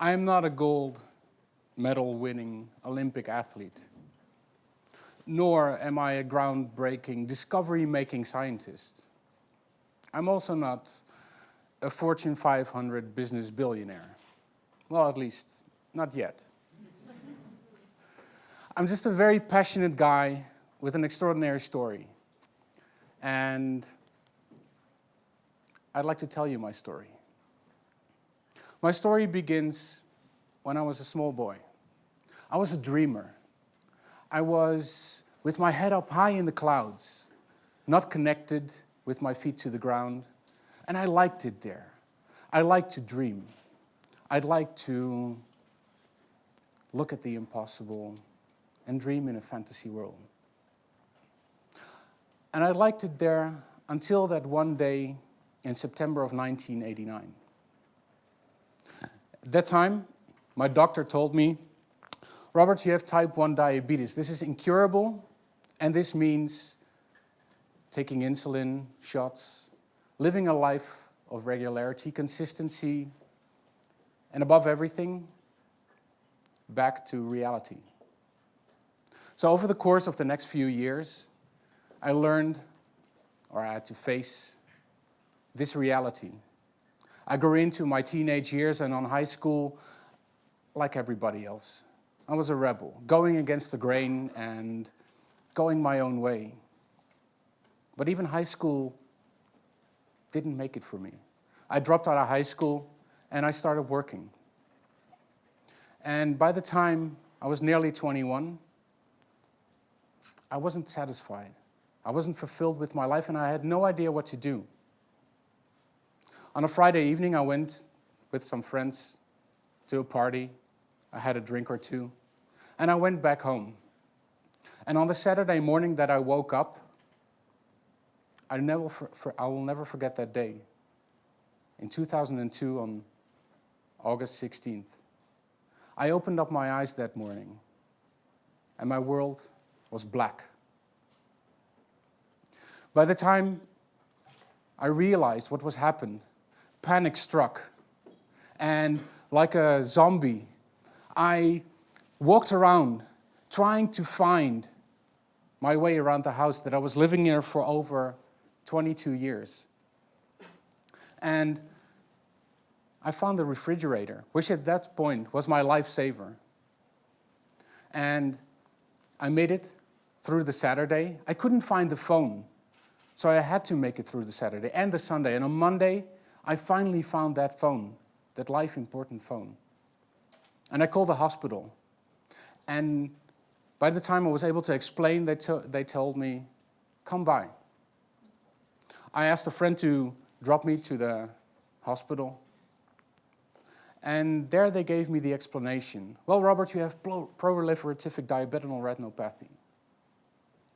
I am not a gold medal-winning Olympic athlete, nor am I a groundbreaking, discovery-making scientist. I'm also not a Fortune 500 business billionaire. Well, at least, not yet. I'm just a very passionate guy with an extraordinary story. And I'd like to tell you my story. My story begins when I was a small boy. I was a dreamer. I was with my head up high in the clouds, not connected with my feet to the ground, and I liked it there. I liked to dream. I'd like to look at the impossible and dream in a fantasy world. And I liked it there until that one day in September of 1989. At that time, my doctor told me, Robert, you have type 1 diabetes. This is incurable, and this means taking insulin shots, living a life of regularity, consistency, and above everything, back to reality. So over the course of the next few years, I learned, or I had to face, this reality. I grew into my teenage years and on high school like everybody else. I was a rebel, going against the grain and going my own way. But even high school didn't make it for me. I dropped out of high school and I started working. And by the time I was nearly 21, I wasn't satisfied. I wasn't fulfilled with my life and I had no idea what to do. On a Friday evening, I went with some friends to a party. I had a drink or two, and I went back home. And on the Saturday morning that I woke up, I will never forget that day. In 2002, on August 16th, I opened up my eyes that morning, and my world was black. By the time I realized what was happened, panic struck, and like a zombie, I walked around trying to find my way around the house that I was living in for over 22 years. And I found the refrigerator, which at that point was my lifesaver. And I made it through the Saturday. I couldn't find the phone, so I had to make it through the Saturday and the Sunday. And on Monday, I finally found that phone, that life-important phone. And I called the hospital. And by the time I was able to explain, they told me, come by. I asked a friend to drop me to the hospital. And there they gave me the explanation. Well, Robert, you have proliferative diabetic retinopathy.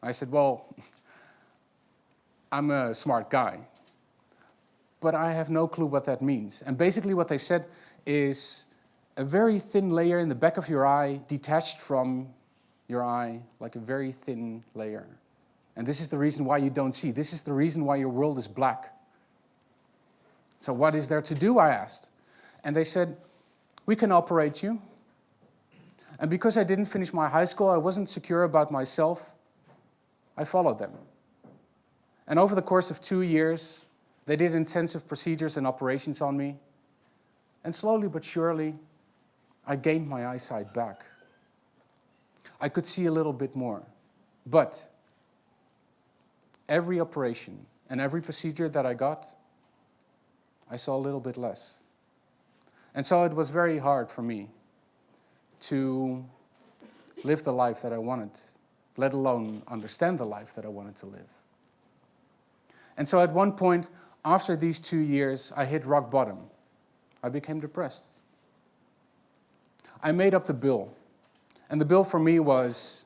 I said, well, I'm a smart guy, but I have no clue what that means. And basically what they said is a very thin layer in the back of your eye, detached from your eye, like a very thin layer. And this is the reason why you don't see. This is the reason why your world is black. So what is there to do, I asked. And they said, we can operate you. And because I didn't finish my high school, I wasn't secure about myself, I followed them. And over the course of 2 years, they did intensive procedures and operations on me. And slowly but surely, I gained my eyesight back. I could see a little bit more. But every operation and every procedure that I got, I saw a little bit less. And so it was very hard for me to live the life that I wanted, let alone understand the life that I wanted to live. And so at one point, after these 2 years, I hit rock bottom. I became depressed. I made up the bill. And the bill for me was,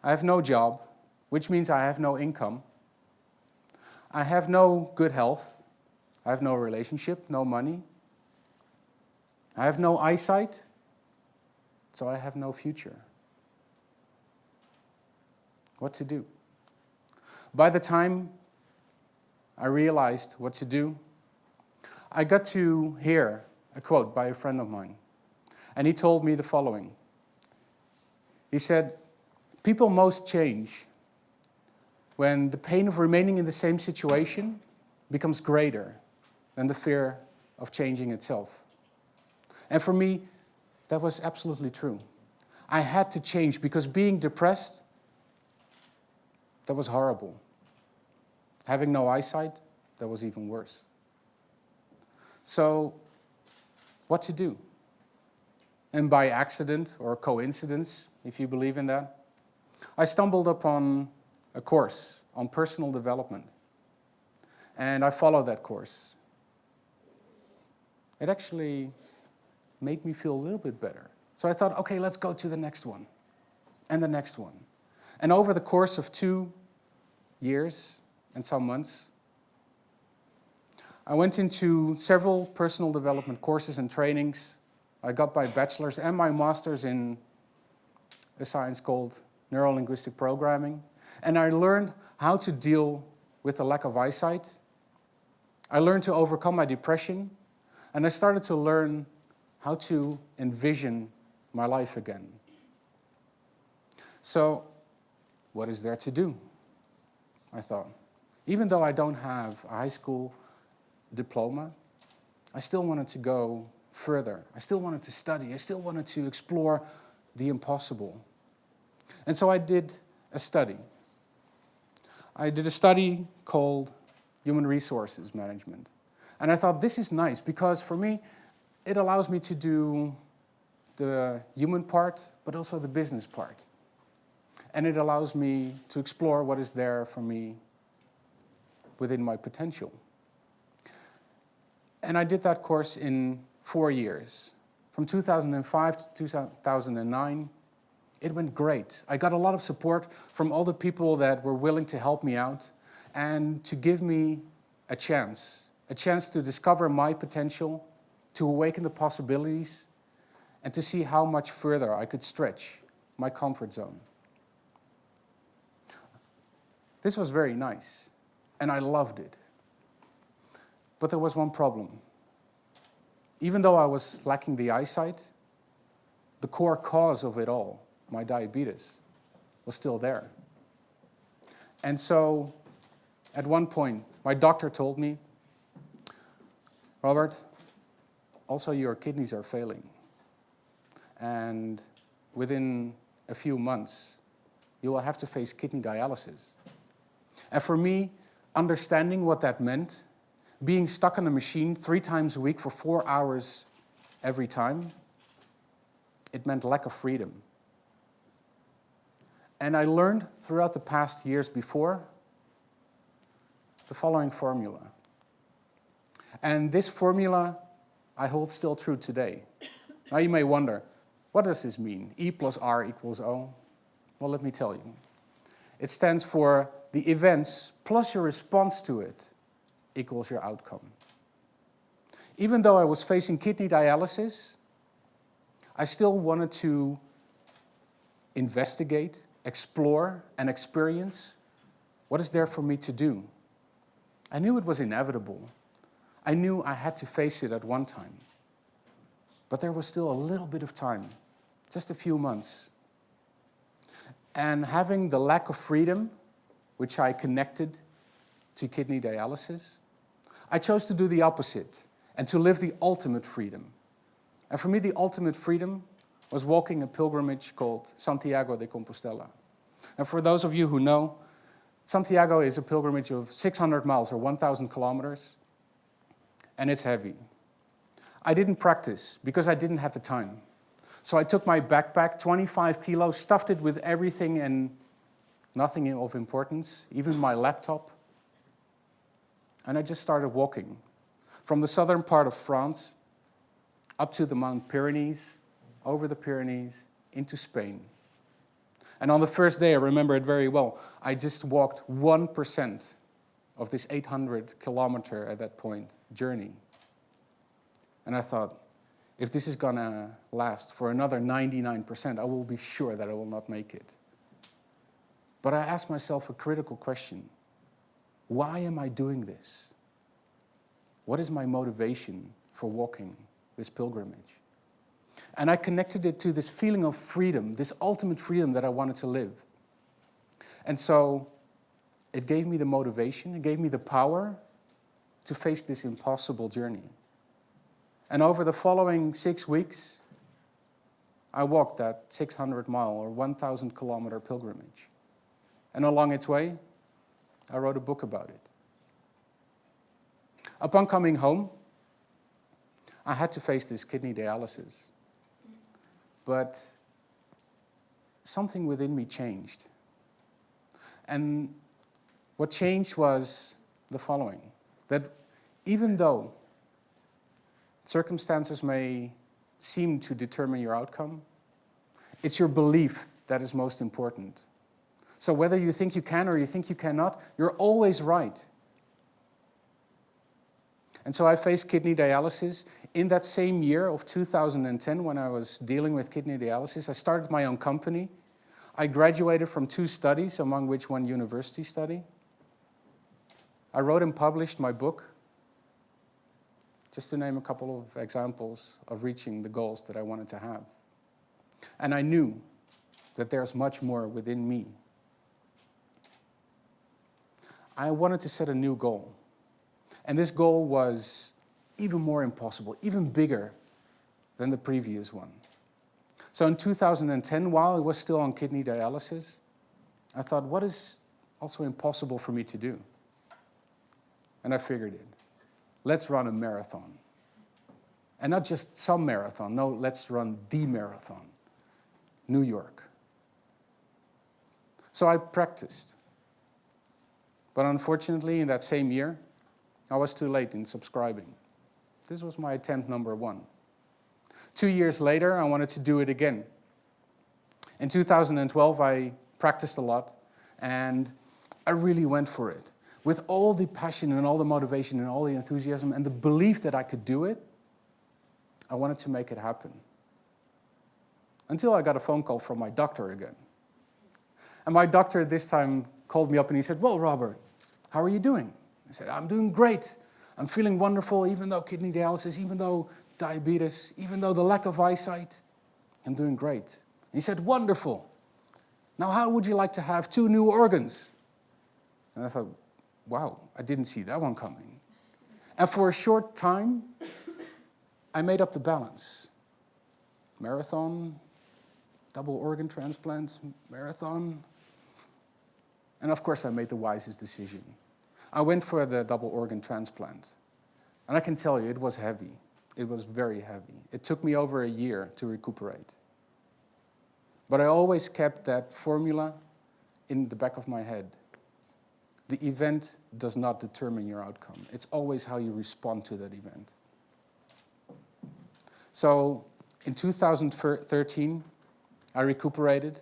I have no job, which means I have no income. I have no good health. I have no relationship, no money. I have no eyesight, so I have no future. What to do? By the time I realized what to do, I got to hear a quote by a friend of mine. And he told me the following. He said, people most change when the pain of remaining in the same situation becomes greater than the fear of changing itself. And for me, that was absolutely true. I had to change because being depressed, that was horrible. Having no eyesight, that was even worse. So, what to do? And by accident or coincidence, if you believe in that, I stumbled upon a course on personal development. And I followed that course. It actually made me feel a little bit better. So I thought, okay, let's go to the next one. And the next one. And over the course of 2 years and some months, I went into several personal development courses and trainings. I got my bachelor's and my master's in a science called neuro-linguistic programming. And I learned how to deal with the lack of eyesight. I learned to overcome my depression. And I started to learn how to envision my life again. So, what is there to do? I thought. Even though I don't have a high school diploma, I still wanted to go further. I still wanted to study. I still wanted to explore the impossible. And so I did a study. I did a study called Human Resources Management. And I thought, this is nice, because for me, it allows me to do the human part, but also the business part. And it allows me to explore what is there for me within my potential. And I did that course in 4 years. From 2005 to 2009, it went great. I got a lot of support from all the people that were willing to help me out and to give me a chance to discover my potential, to awaken the possibilities, and to see how much further I could stretch my comfort zone. This was very nice, and I loved it. But there was one problem. Even though I was lacking the eyesight, the core cause of it all, my diabetes, was still there. And so, at one point, my doctor told me, Robert, also your kidneys are failing. And within a few months, you will have to face kidney dialysis. And for me, understanding what that meant, being stuck on a machine 3 times a week for 4 hours every time, it meant lack of freedom. And I learned throughout the past years before the following formula. And this formula I hold still true today. Now you may wonder, what does this mean? E plus R equals O? Well, let me tell you. It stands for the events plus your response to it equals your outcome. Even though I was facing kidney dialysis, I still wanted to investigate, explore, and experience what is there for me to do. I knew it was inevitable. I knew I had to face it at one time. But there was still a little bit of time, just a few months. And having the lack of freedom, which I connected to kidney dialysis, I chose to do the opposite and to live the ultimate freedom. And for me, the ultimate freedom was walking a pilgrimage called Santiago de Compostela. And for those of you who know, Santiago is a pilgrimage of 600 miles or 1,000 kilometers, and it's heavy. I didn't practice because I didn't have the time. So I took my backpack, 25 kilos, stuffed it with everything and nothing of importance, even my laptop. And I just started walking from the southern part of France up to the Mount Pyrenees, over the Pyrenees, into Spain. And on the first day, I remember it very well, I just walked 1% of this 800-kilometer, at that point, journey. And I thought, if this is going to last for another 99%, I will be sure that I will not make it. But I asked myself a critical question. Why am I doing this? What is my motivation for walking this pilgrimage? And I connected it to this feeling of freedom, this ultimate freedom that I wanted to live. And so it gave me the motivation, it gave me the power to face this impossible journey. And over the following 6 weeks, I walked that 600-mile or 1,000-kilometer pilgrimage. And along its way, I wrote a book about it. Upon coming home, I had to face this kidney dialysis. But something within me changed. And what changed was the following, that even though circumstances may seem to determine your outcome, it's your belief that is most important. So whether you think you can or you think you cannot, you're always right. And so I faced kidney dialysis. In that same year of 2010, when I was dealing with kidney dialysis, I started my own company. I graduated from 2 studies, among which one university study. I wrote and published my book, just to name a couple of examples of reaching the goals that I wanted to have. And I knew that there's much more within me. I wanted to set a new goal. And this goal was even more impossible, even bigger than the previous one. So in 2010, while I was still on kidney dialysis, I thought, what is also impossible for me to do? And I figured it. Let's run a marathon. And not just some marathon. No, let's run the marathon. New York. So I practiced. But unfortunately, in that same year, I was too late in subscribing. This was my attempt number 1. 2 years later, I wanted to do it again. In 2012, I practiced a lot, and I really went for it. With all the passion and all the motivation and all the enthusiasm and the belief that I could do it, I wanted to make it happen. Until I got a phone call from my doctor again. And my doctor this time called me up and he said, "Well, Robert, how are you doing?" I said, "I'm doing great. I'm feeling wonderful, even though kidney dialysis, even though diabetes, even though the lack of eyesight, I'm doing great." And he said, "Wonderful. Now how would you like to have 2 new organs?" And I thought, wow, I didn't see that one coming. And for a short time, I made up the balance. Marathon, double organ transplant, marathon. And of course I made the wisest decision. I went for the double organ transplant. And I can tell you, it was heavy. It was very heavy. It took me over a year to recuperate. But I always kept that formula in the back of my head. The event does not determine your outcome. It's always how you respond to that event. So in 2013, I recuperated.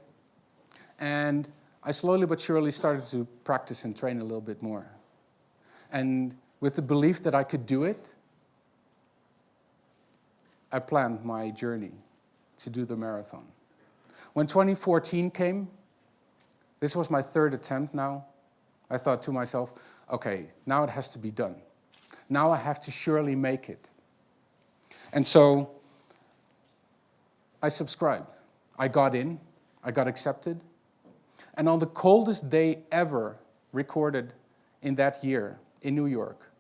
And I slowly but surely started to practice and train a little bit more. And with the belief that I could do it, I planned my journey to do the marathon. When 2014 came, this was my 3rd attempt now, I thought to myself, okay, now it has to be done. Now I have to surely make it. And so I subscribed. I got in, I got accepted. And on the coldest day ever recorded in that year in New York,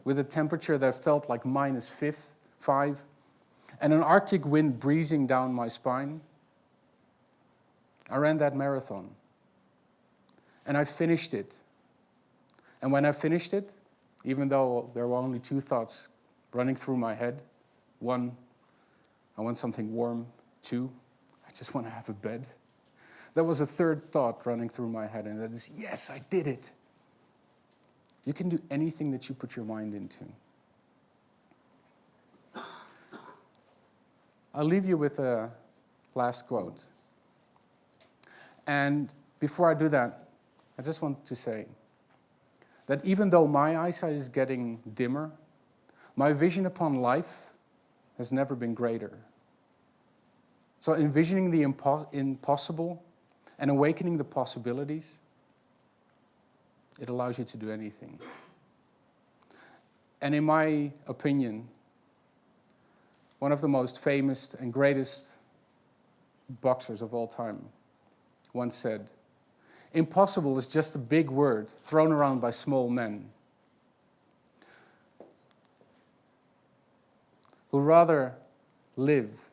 with a temperature that felt like -5, and an Arctic wind breezing down my spine, I ran that marathon. And I finished it. And when I finished it, even though there were only 2 thoughts running through my head, 1, I want something warm. 2, I just want to have a bed. There was a 3rd thought running through my head, and that is, yes, I did it. You can do anything that you put your mind into. I'll leave you with a last quote. And before I do that, I just want to say that even though my eyesight is getting dimmer, my vision upon life has never been greater. So envisioning the impossible and awakening the possibilities, it allows you to do anything. And in my opinion, one of the most famous and greatest boxers of all time, once said, "Impossible is just a big word thrown around by small men who rather live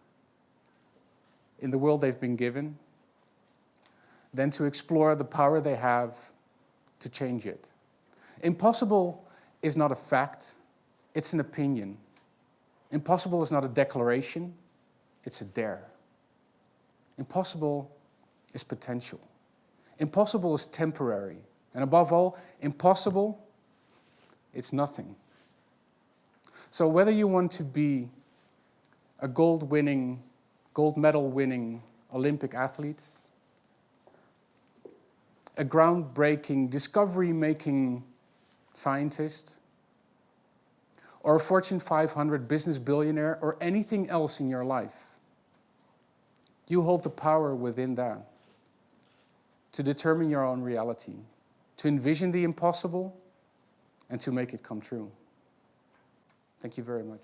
in the world they've been given than to explore the power they have to change it." Impossible is not a fact, it's an opinion. Impossible is not a declaration, it's a dare. Impossible is potential. Impossible is temporary. And above all, impossible, it's nothing. So whether you want to be a gold medal winning Olympic athlete, a groundbreaking, discovery-making scientist, or a Fortune 500 business billionaire, or anything else in your life, you hold the power within that to determine your own reality, to envision the impossible, and to make it come true. Thank you very much.